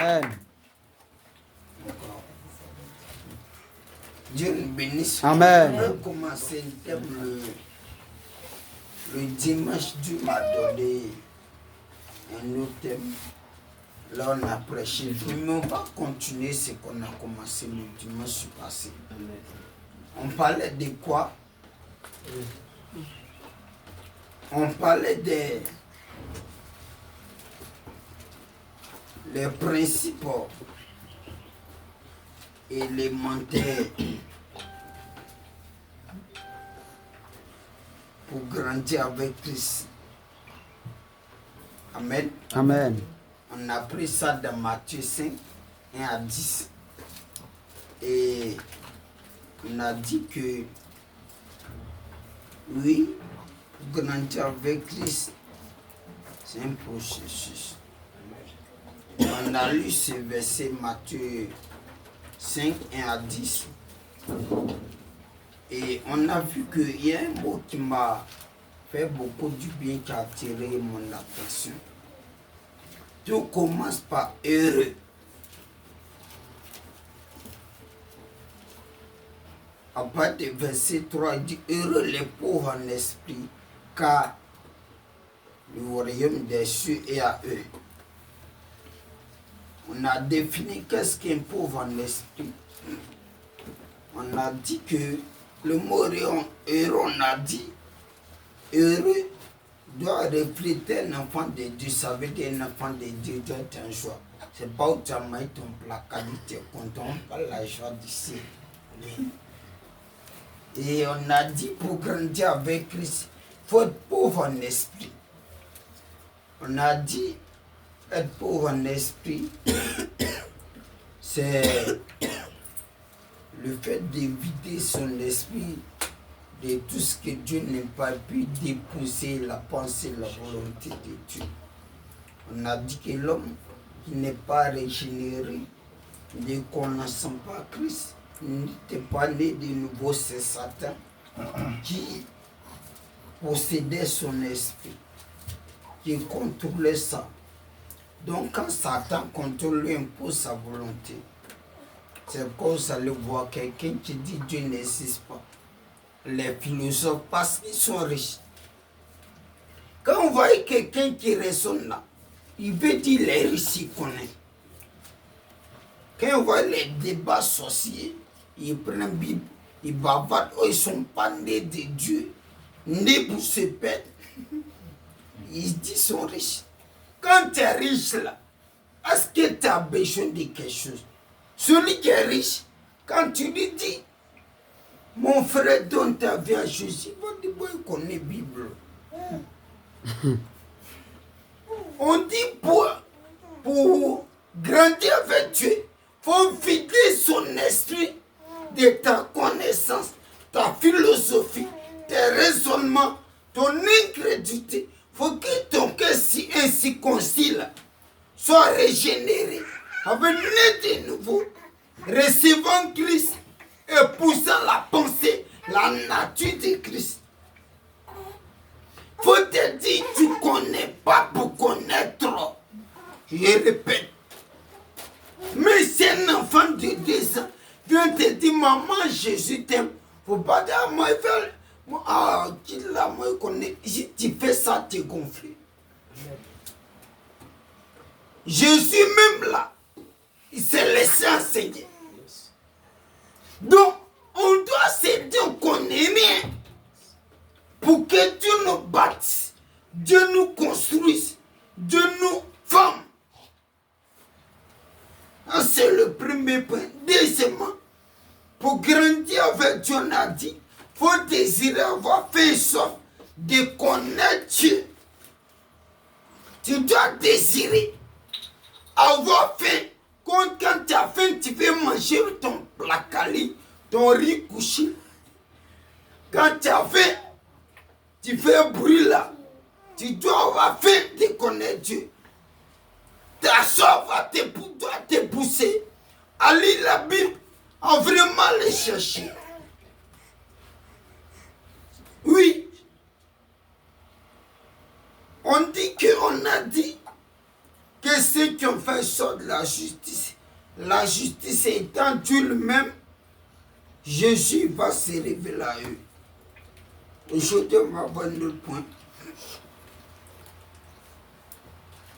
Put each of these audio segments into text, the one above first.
Amen. Dieu nous bénisse. Amen. On va commencer le dimanche. Dieu m'a donné un autre thème. Là, on a prêché. Mais on va continuer ce qu'on a commencé le dimanche passé. On parlait de quoi? On parlait des les principes élémentaires pour grandir avec Christ. Amen. Amen. On a pris ça dans Matthieu 5, 1 à 10. Et on a dit que oui, pour grandir avec Christ, c'est un processus. On a lu ce verset Matthieu 5, 1 à 10. Et on a vu qu'il y a un mot qui m'a fait beaucoup du bien, qui a attiré mon attention. Tout commence par heureux. À partir du verset 3, il dit heureux les pauvres en esprit, car le royaume des cieux est à eux. On a défini qu'est-ce qu'un pauvre en esprit. On a dit que le mot heureux, on a dit heureux doit refléter un enfant de Dieu. Ça veut dire un enfant de Dieu doit être un joie. C'est pas où tu as mis ton placard, tu es content, pas la joie d'ici. Et on a dit pour grandir avec Christ, il faut être pauvre en esprit. On a dit être pauvre en esprit, c'est le fait de vider son esprit de tout ce que Dieu n'a pas pu dépouiller, la pensée, la volonté de Dieu. On a dit que l'homme qui n'est pas régénéré, ne connaissant pas Christ, n'était pas né de nouveau, c'est Satan qui possédait son esprit, qui contrôlait ça. Donc quand Satan contrôle, lui impose sa volonté. C'est comme ça le voit quelqu'un qui dit Dieu n'existe pas. Les philosophes, parce qu'ils sont riches. Quand on voit quelqu'un qui raisonne là, il veut dire les riches, il connaît. Quand on voit les débats sorciers, ils prennent la Bible, ils bavardent, oh, ils ne sont pas nés de Dieu, nés pour se perdre. Ils disent qu'ils sont riches. Quand tu es riche là, est-ce que tu as besoin de quelque chose? Celui qui est riche, quand tu lui dis, mon frère donne ta vie à Jésus, il va dire, bon, il connaît la Bible. On dit pour grandir avec Dieu, il faut vider son esprit de ta connaissance, ta philosophie, tes raisonnements, ton incrédulité. Il faut que ton cœur ainsi concis soit régénéré, avec né de nouveau, recevant Christ et poussant la pensée, la nature de Christ. Faut te dire, tu ne connais pas pour connaître. Je répète. Mais si un enfant de 2 ans vient te dire, maman, Jésus t'aime, faut pas dire, moi, qui l'a, moi, je connais. Si tu fais ça, tu es gonflé. Jésus même là, il s'est laissé enseigner. Donc, on doit se dire qu'on n'est rien pour que Dieu nous bâtisse, Dieu nous construise, Dieu nous forme. C'est le premier point. Deuxièmement, pour grandir avec Dieu, on a dit, il faut désirer avoir fait sorte de connaître Dieu. Tu dois désirer avoir faim. Quand tu as faim, tu veux manger ton placali, ton riz couché. Quand tu as faim, tu fais un bruit là. Tu dois avoir faim de connaître Dieu. Ta soif doit te pousser à lire la Bible, à vraiment les chercher. Oui. On dit qu'on a dit que ceux qui ont fait sorte de la justice étant Dieu lui-même, Jésus va se révéler à eux. Aujourd'hui, on va voir notre point.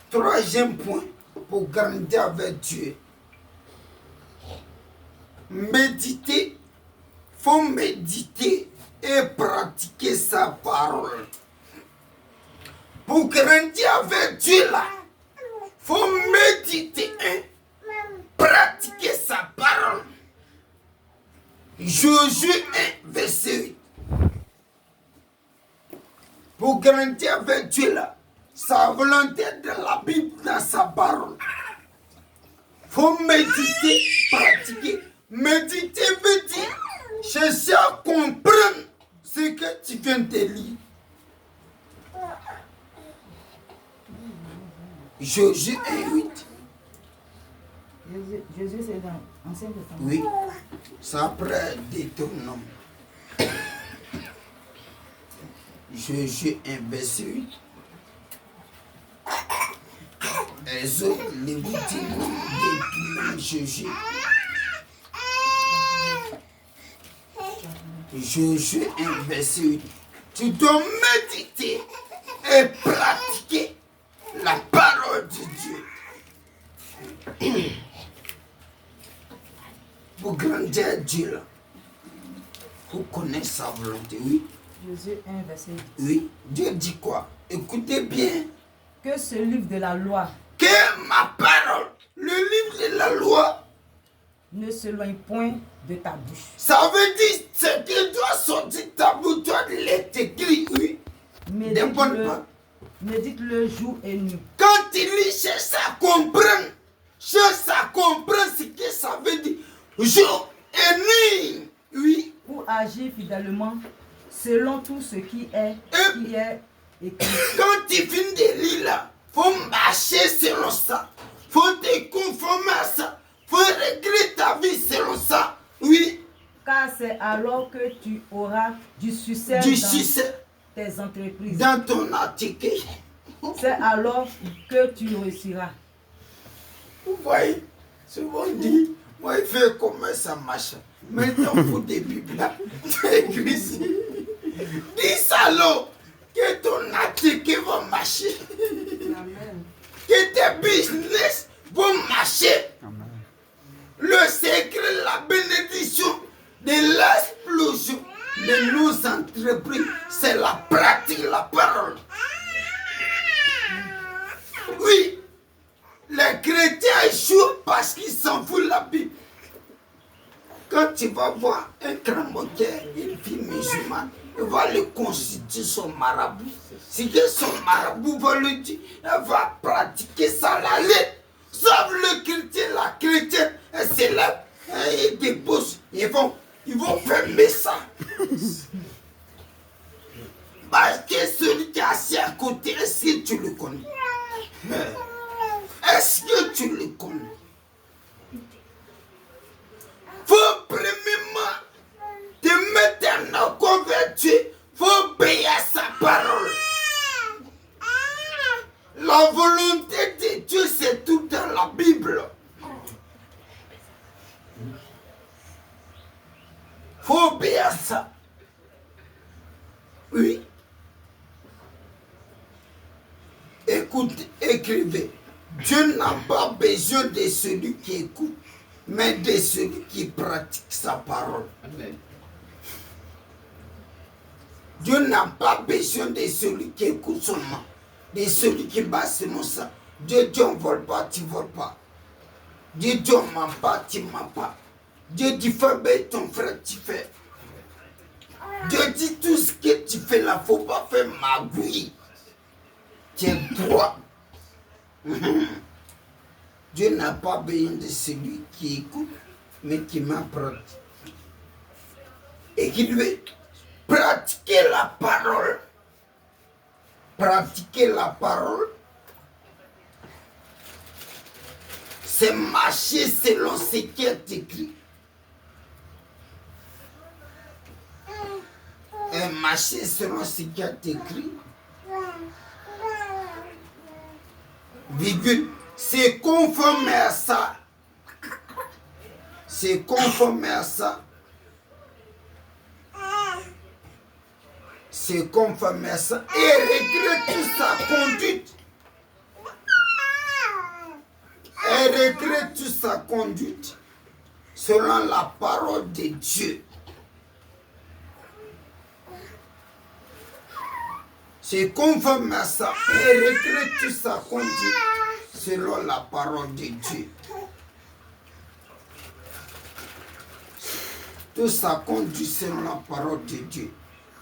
Troisième point, pour grandir avec Dieu. Méditer, faut méditer et pratiquer sa parole. Pour grandir avec Dieu là, faut méditer et pratiquer sa parole. Josué 1, verset 8. Pour grandir avec Dieu là, sa volonté de la Bible dans sa parole. Faut méditer, pratiquer. Méditer veut dire chercher à comprendre ce que tu viens de lire. Josué 1:8. Jésus, c'est dans l'Ancien Testament. Oui, c'est après Deutéronome. Josué 1, verset 8. Exode, Lévitique, Deutéronome, Josué. Josué 1, verset 8. Tu dois méditer et pratiquer la parole de Dieu. Pour grandir Dieu, là, faut connaître sa volonté, oui. Jésus 1, verset 8. Oui, Dieu dit quoi? Écoutez bien. Que ce livre de la loi Que ma parole, le livre de la loi, ne s'éloigne point de ta bouche. ça veut dire ce qui doit sortir de ta bouche, doit l'être écrit, oui. Médite-le jour et nuit. Quand il lit, cherche à comprendre ce que ça veut dire. Jour et nuit, oui. Pour agir fidèlement selon tout ce qui est écrit. Quand tu finis de lire là, faut marcher selon ça. Faut te conformer à ça. Faut régler ta vie selon ça. Oui. Car c'est alors que tu auras du succès dans tes entreprises. Dans ton activité. C'est alors que tu réussiras. Vous voyez, souvent on dit, moi il fait comment ça marche. Maintenant, il faut des bibles là. Dis alors que ton activité va marcher. Amen. Que tes business vont marcher. Amen. Le secret, la bénédiction de l'explosion de nos entreprises, c'est la pratique, la parole. Oui, les chrétiens échouent parce qu'ils s'en foutent de la Bible. Quand tu vas voir un grand moqueur, une fille musulmane, il va le constituer son marabout. Si son marabout va le dire, elle va pratiquer ça la lettre. Sauf le chrétien, la chrétienne, elle s'élève, elle dépose, ils vont fermer ça. Parce que celui qui est assis à côté, est-ce que tu le connais? Est-ce que tu le connais? Faut premièrement te mettre en converti. Faut obéir à sa parole. La volonté de Dieu, c'est tout dans la Bible. Faut obéir à ça. Oui. Écoutez, écrivez. Dieu n'a pas besoin de celui qui écoute, mais de celui qui pratique sa parole. Amen. Dieu n'a pas besoin de celui qui écoute seulement, de celui qui bat seulement ça. Dieu dit on ne vole pas, tu ne voles pas. Dieu dit on ne ment pas, tu ne mens pas. Dieu dit fais bien ton frère, tu fais. Dieu dit tout ce que tu fais là, il ne faut pas faire magouille. Tu es droit. Dieu n'a pas besoin de celui qui écoute, mais qui m'apprend. Et qui lui pratiquer la parole. Pratiquer la parole, c'est marcher selon ce qui est écrit. Et marcher selon ce qui est écrit. Virgule, C'est conforme à ça. C'est conforme à ça. C'est conforme à ça. Et regrette toute sa conduite. Et regrette toute sa conduite selon la parole de Dieu. C'est conforme à ça. Et regrette toute sa conduite selon la parole de Dieu. Tout ça conduit selon la parole de Dieu.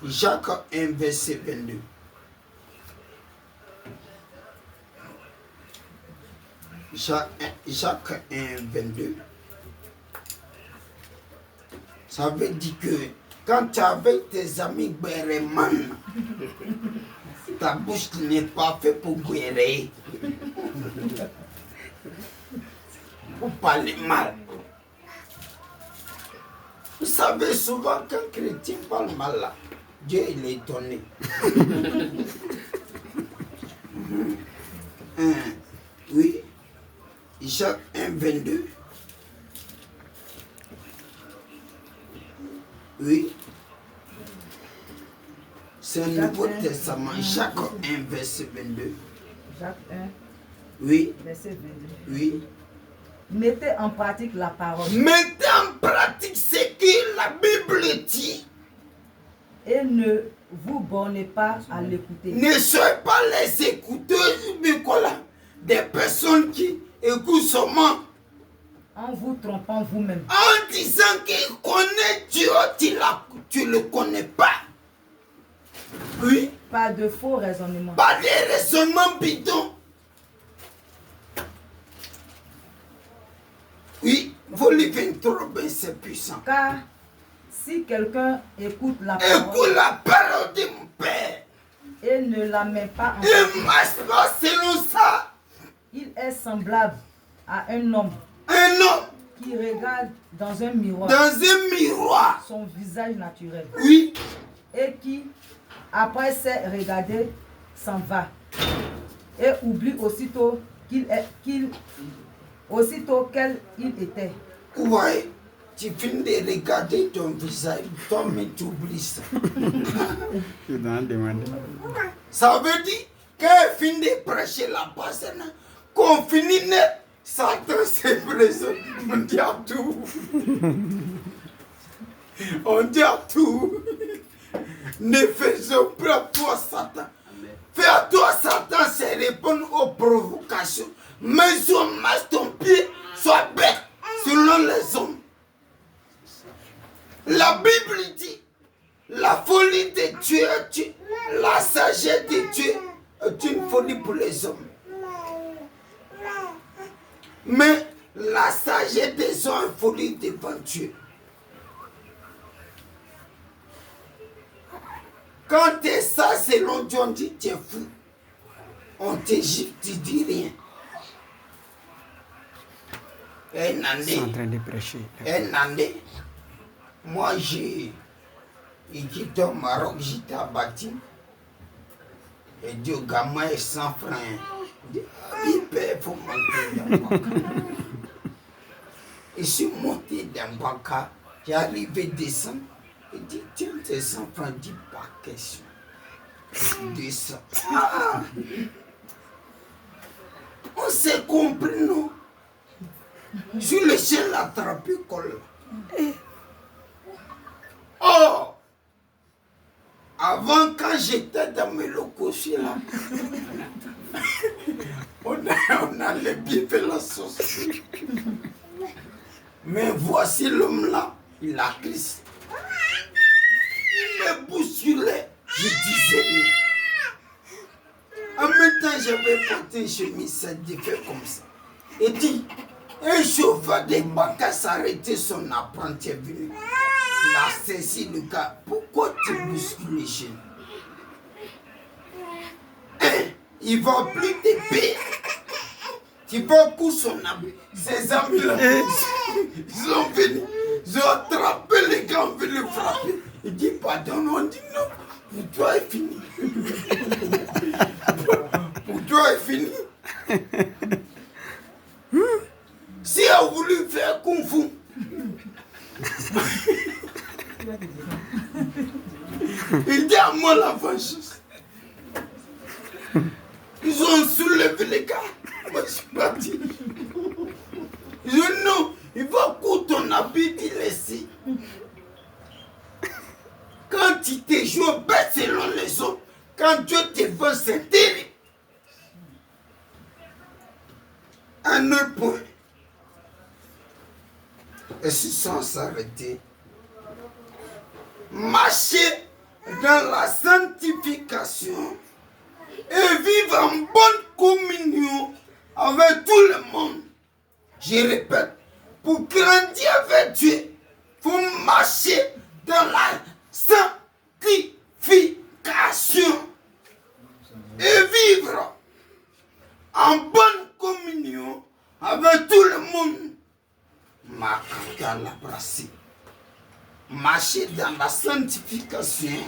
Jacques 1, verset 22. Jacques 1, 22. Ça veut dire que quand tu es avec tes amis Béréman, ta bouche n'est pas faite pour guérir. Pour parler mal. Vous savez, souvent quand un chrétien parle mal là, Dieu il est étonné. Oui, Jacques 1, 22. Oui. C'est un Nouveau Testament. Jacques 1, verset 22. Jacques 1, oui. Verset 22. Oui. Mettez en pratique la parole. Mettez en pratique ce que la Bible dit. Et ne vous bornez pas à l'écouter. Ne soyez pas les écouteurs des personnes qui écoutent seulement. En vous trompant vous-même. En disant qu'il connaît Dieu, tu ne le connais pas. Oui. Pas de faux raisonnements. Pas de raisonnements bidons. Oui, volume 23, ben c'est puissant. Car si quelqu'un écoute la parole. Écoute la parole de mon Père. Et ne la met pas en pratique. Et marche pas selon ça. Il est semblable à un homme. Un homme qui regarde dans un miroir. Dans un miroir. Son visage naturel. Oui. Et qui, après s'être regardé, s'en va. Et oublie aussitôt aussitôt quel il était. Ouais. Tu finis de regarder ton visage, toi-même tu oublies ça. Ça veut dire qu'elle finit de prêcher la personne, qu'on finit net. Satan s'est présent. On dit à tout. On dit à tout. Ne faisons plus à toi, Satan. Fais à toi, Satan, c'est répondre aux provocations. Mais son masque, ton pied, soit bête selon les hommes. La Bible dit, la folie de Dieu, la sagesse de Dieu est une folie pour les hommes. Mais la sagesse des hommes est folie devant Dieu. Quand tu es ça, selon Dieu, on dit tu es fou. On t'Égypte, tu dis rien. Un année. En train de prêcher. Un année. Moi, j'ai quitté au Maroc, j'étais abattu. Et Dieu, gamin est 100 francs. Il paie pour monter dans mon cas. Je suis monté dans mon cas. J'ai arrivé à descendre. Il dit, tiens, tes 100 francs, dis pas question. 200. Ah. On s'est compris, non? Sur le chien l'a attrapé, colle. Oh! Avant, quand j'étais dans mes locaux, là, on allait bien faire la sauce. Mais voici l'homme là, il a crise. Il me bousculait, je disais rien. En même temps, j'avais porté une chemise, ça défait comme ça. Et dit, un chauffeur de Baka s'arrêtait, son apprenti est venu. Il a saisi le gars. Pourquoi tu bouscules les chiens? Il va plus te payer. Tu vas pour son ami. Ses amis là, ils sont venus. Ils ont attrapé les gars, on veut le frapper. Il dit pardon, on dit non. Pour toi est fini. Pour toi est fini. Si a voulu faire Kung Fu, il dit à moi la vengeance. Ils ont soulevé les gars. Moi, je suis parti. Je dis non, il va coudre ton habit, il laisser. Quand tu te joues bête selon les autres, quand Dieu te veut, c'est terrible. Un autre point. Et sans s'arrêter, marcher dans la sanctification et vivre en bonne communion avec tout le monde. Je répète, pour grandir avec Dieu, il faut marcher dans la sanctification et vivre en bonne communion avec tout le monde. Marcher dans la sanctification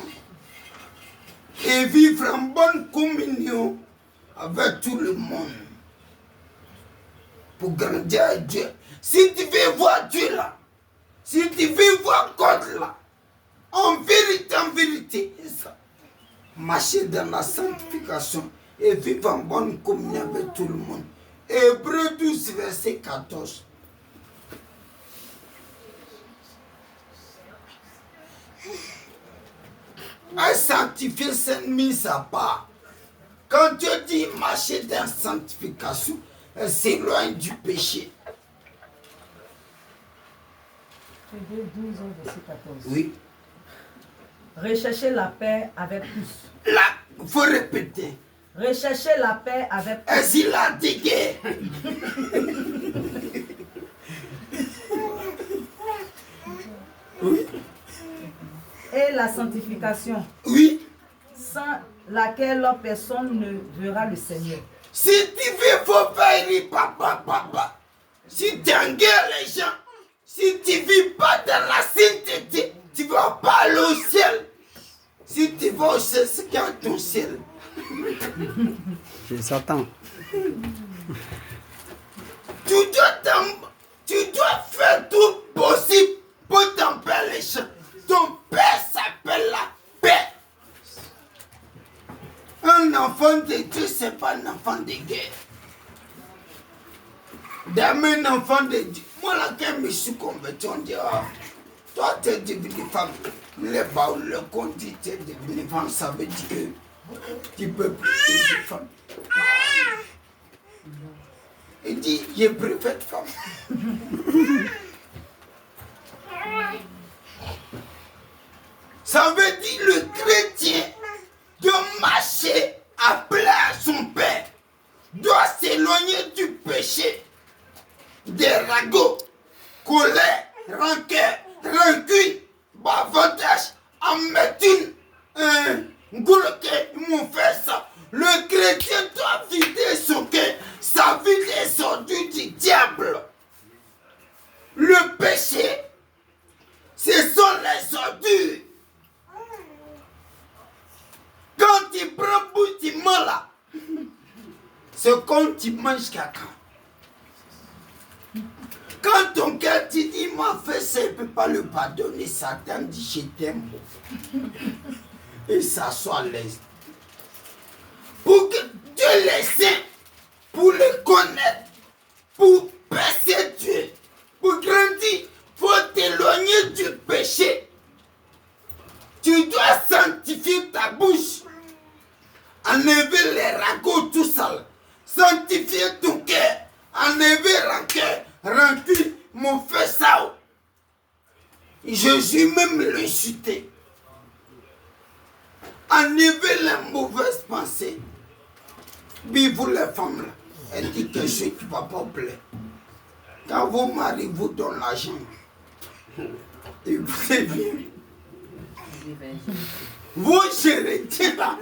et vivre en bonne communion avec tout le monde. Pour grandir à Dieu. Si tu veux voir Dieu là, si tu veux voir God là, en vérité, ça. Marcher dans la sanctification et vivre en bonne communion avec tout le monde. Hébreux 12, verset 14. Un sanctifié, c'est mis à part. Quand Dieu dit marcher dans la sanctification, elle s'éloigne du péché. Hébreux 12, verset 14. Oui. Recherchez la paix avec tous. Là, il faut répéter. Recherchez la paix avec tous. Ainsi la déguerre. Oui. Et la sanctification. Oui. Sans laquelle personne ne verra le Seigneur. Si tu veux, faut faire papa. Si tu engueules les gens, si tu ne vis pas dans la sainteté, tu ne vas pas aller au ciel. Si tu vas au ciel, c'est quand ton ciel. Je s'attends. Tu dois faire tout possible pour t'empêcher les gens. Ton père s'appelle la paix. Un enfant de Dieu, ce n'est pas un enfant de guerre. D'amener un enfant de Dieu. Moi, là, quand je me suis converti, on dit, ah, toi, tu es devenu femme. Le conduit, tu es devenu femme, ça veut dire que tu peux plus devenir femme. Il dit, je préfère femme. Ça veut dire le chrétien doit marcher appelé à son père, doit s'éloigner du péché, des ragots, colère, rancœur, rancune, bavardage, amertume, ils m'ont fait ça. Le chrétien doit vider son cœur, sa vie est sortie du diable. Le péché, ce sont les ordures. Quand tu prends boutimement là, c'est comme tu manges caca. Quand ton cœur te dit, il m'a fait ça, il ne peut pas le pardonner, Satan dit, je t'aime. Et ça soit l'aise. Pour que Dieu les saint, pour les connaître, pour percer Dieu, pour grandir, il faut t'éloigner du péché. Tu dois sanctifier ta bouche. Enlever les ragots tout sale. Sanctifier ton cœur. Enlever rancœur, rancune, mon fait ça. Jésus même l'insulté. Enlever les mauvaises pensées. Puis vous les femmes là, elle dit que je ne va pas plaire. Quand vos maris vous donnent l'argent, et vous savez, vous hérétiez là,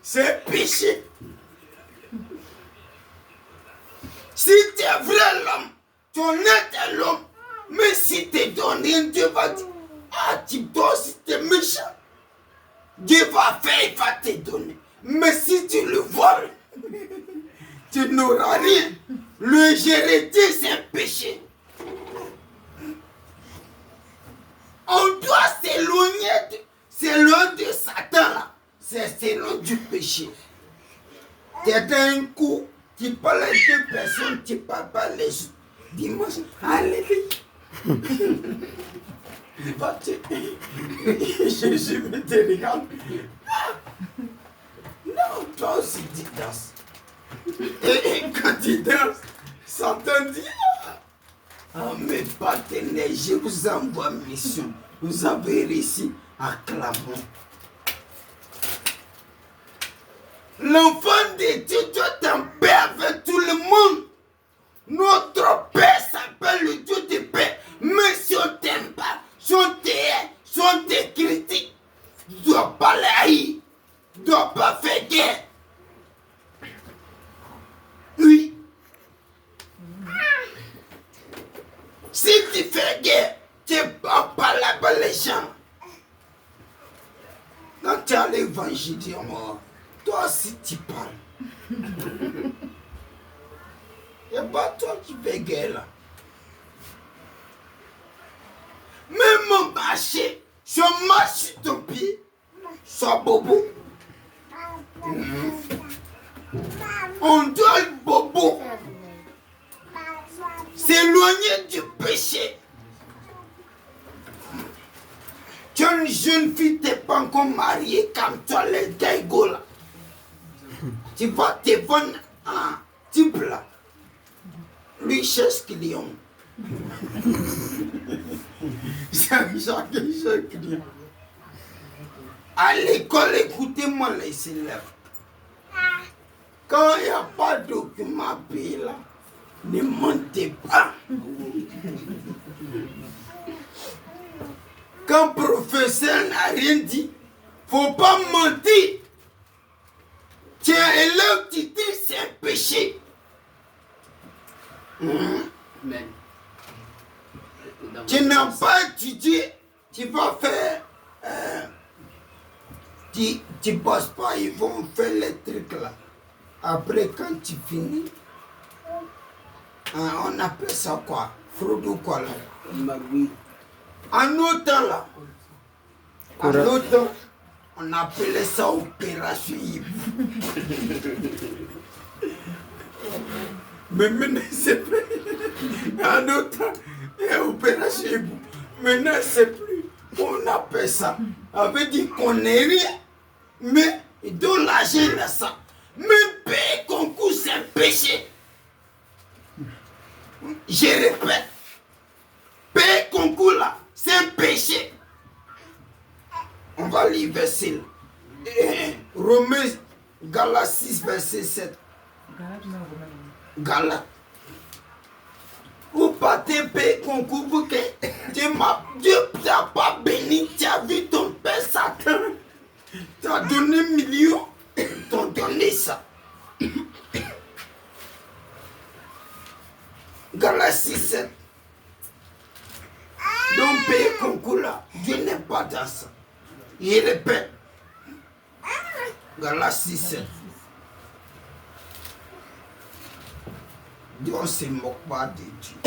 c'est péché. Si tu es vrai l'homme, ton est l'homme, mais si tu donnes rien, Dieu va dire, ah tu dois si tu es méchant. Dieu va faire, il va te donner. Mais si tu le voles, tu n'auras rien. Le gérer c'est un péché. On doit s'éloigner de Satan là. C'est s'éloigner du péché. Tu as un coup, tu parles à deux personnes, tu parles pas les autres. Dimanche, alléluia. Jésus me te regarde. Non, toi aussi tu danses. Et quand tu danses, Satan dit, mes partenaires, je vous envoie mission. Vous avez réussi, acclamons. L'enfant de Dieu doit en paix avec tout le monde. Notre Père s'appelle le Dieu de paix. Mais si on t'aime pas, si on t'aime, si on te critique, tu ne dois pas les haïr. Tu ne dois pas faire guerre. Oui. Si tu fais guerre, tu ne parles pas là-bas les gens. Quand tu as l'évangile, toi aussi tu parles. Il n'y a pas toi qui fais guerre là. Même marcher, je marche sur ton pied, sois bobo. On doit être bobo. S'éloigner du péché. Tu es une jeune fille, tu n'es pas encore mariée comme toi, les gaïgots là. Tu vas te vendre un type là. Lui cherche client. Chaque client. À l'école, écoutez-moi les élèves. Quand il n'y a pas de document payé là, ne mentez pas. Quand le professeur n'a rien dit, il ne faut pas mentir. Tu es élève, tu dis c'est un péché. Amen. Tu n'as pas étudié, tu vas faire. Tu ne bosses pas, ils vont faire les trucs là. Après, quand tu finis, on appelle ça quoi? Fraude ou quoi là? Magui. En nos temps là, en nos temps, on appelait ça opération hibou. Mais maintenant, c'est plus. En nos temps, il y a opération hibou. Maintenant, c'est plus. On appelle ça. Ça veut dire qu'on n'est rien. Mais il donne l'argent à ça. Mais payer concours, c'est un péché. Je répète. Payer concours là, c'est un péché. On va lire verset. Romains, Galates 6, verset 7. Galates. Vous partez payer concours pour que Dieu t'a pas béni. Tu as vu ton père Satan. Tu as donné 1 million. T'ont donné ça. Galates 6, 7. Donc payer concours là, Dieu n'est pas dans ça. Il répète. Galates 6, 7. Dieu ne se moque pas de Dieu.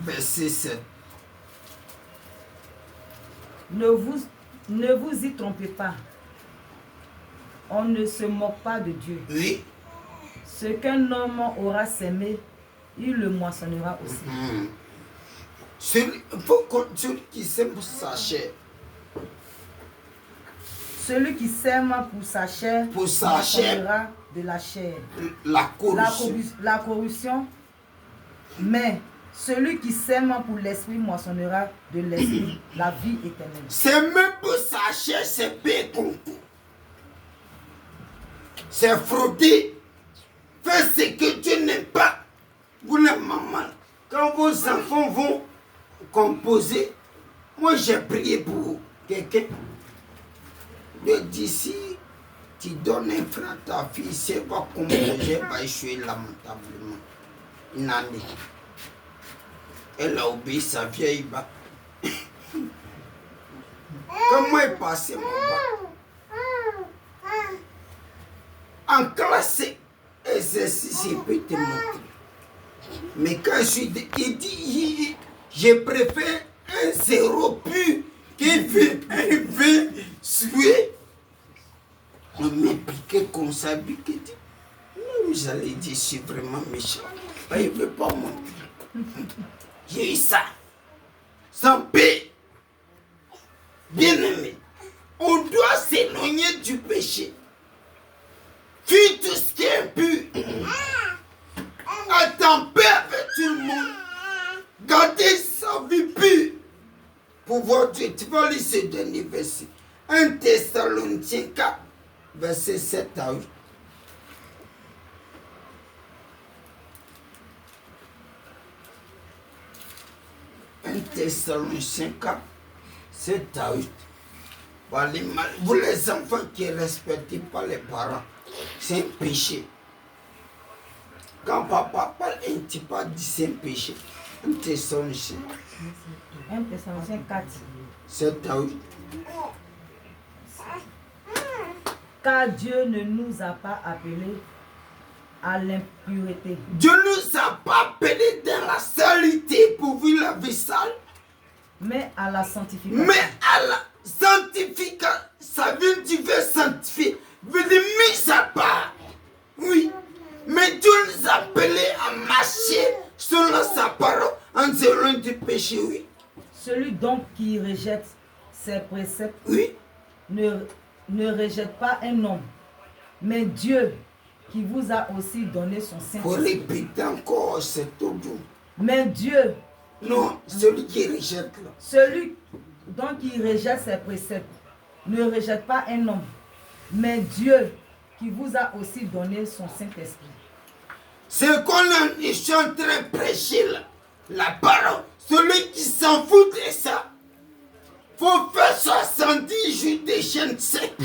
Verset 7. Ne vous y trompez pas. On ne se moque pas de Dieu. Oui. Ce qu'un homme aura sémé, il le moissonnera aussi. Celui qui sème pour sa chair. Celui qui sème pour sa chair, moissonnera de la chair. La corruption. La corruption. Mais celui qui sème pour l'esprit moissonnera de l'esprit la vie éternelle. C'est même pour sa chair, c'est payer concours. C'est frauder. Faire ce que Dieu n'aime pas. Vous les mamans, quand vos enfants vont composer, moi j'ai prié pour quelqu'un. D'ici, tu donnes un frère à ta fille, c'est pas composer, va échouer lamentablement. Une année. Elle a obéi sa vieille bac. Comment est passé mon bac? en classe exercice, je peux te montrer. Mais quand je suis... Il dit, je préfère un 0 pur qui fait un 20 sué. On m'impliquait comme ça, puis qu'il dit, non, j'allais dire, je suis vraiment méchant. Ben, il ne veut pas montrer. J'ai eu ça. Sans paix. Bien-aimé, on doit s'éloigner du péché. Fuis tout ce qui est impur. Attends paix avec tout le monde. Gardez sa vie pure. Pour voir Dieu, tu vas lire ce dernier verset. 1 Thessaloniciens 4, verset 7 à 8. Thessaloniciens 4, 7 à 8. Vous les enfants qui ne respectez pas les parents, c'est un péché. Quand papa parle, un petit pas dit c'est un péché. Un Thessaloniciens 4. 7 à 8. Car Dieu ne nous a pas appelés à l'impureté. Dieu ne nous a pas appelés dans la saleté pour vivre la vie sale. Mais à la sanctification. Mais à la sanctification, ça veut dire sanctifier, veut dire mise à part. Oui. Mais Dieu nous a appelés à marcher selon sa parole en zéro du péché, oui. Celui donc qui rejette ses préceptes, oui, ne rejette pas un homme, mais Dieu qui vous a aussi donné son Saint-Esprit. Faut répéter encore, c'est tout doux. Mais Dieu. Non, celui qui rejette là. Celui donc qui rejette ses préceptes ne rejette pas un homme, mais Dieu qui vous a aussi donné son Saint-Esprit. C'est qu'on est en train de prêcher là, la parole. Celui qui s'en fout de ça, faut faire 70 jours de chaîne sec.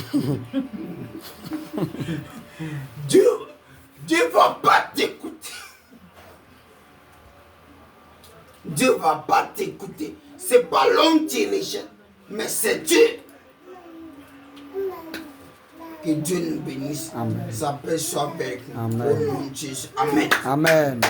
Dieu va pas t'écouter. Dieu va pas t'écouter. C'est pas l'homme qui rejette, mais c'est Dieu. Que Dieu nous bénisse. Amen. Sa paix soit avec nous. Amen. Au nom de Jésus. Amen. Amen.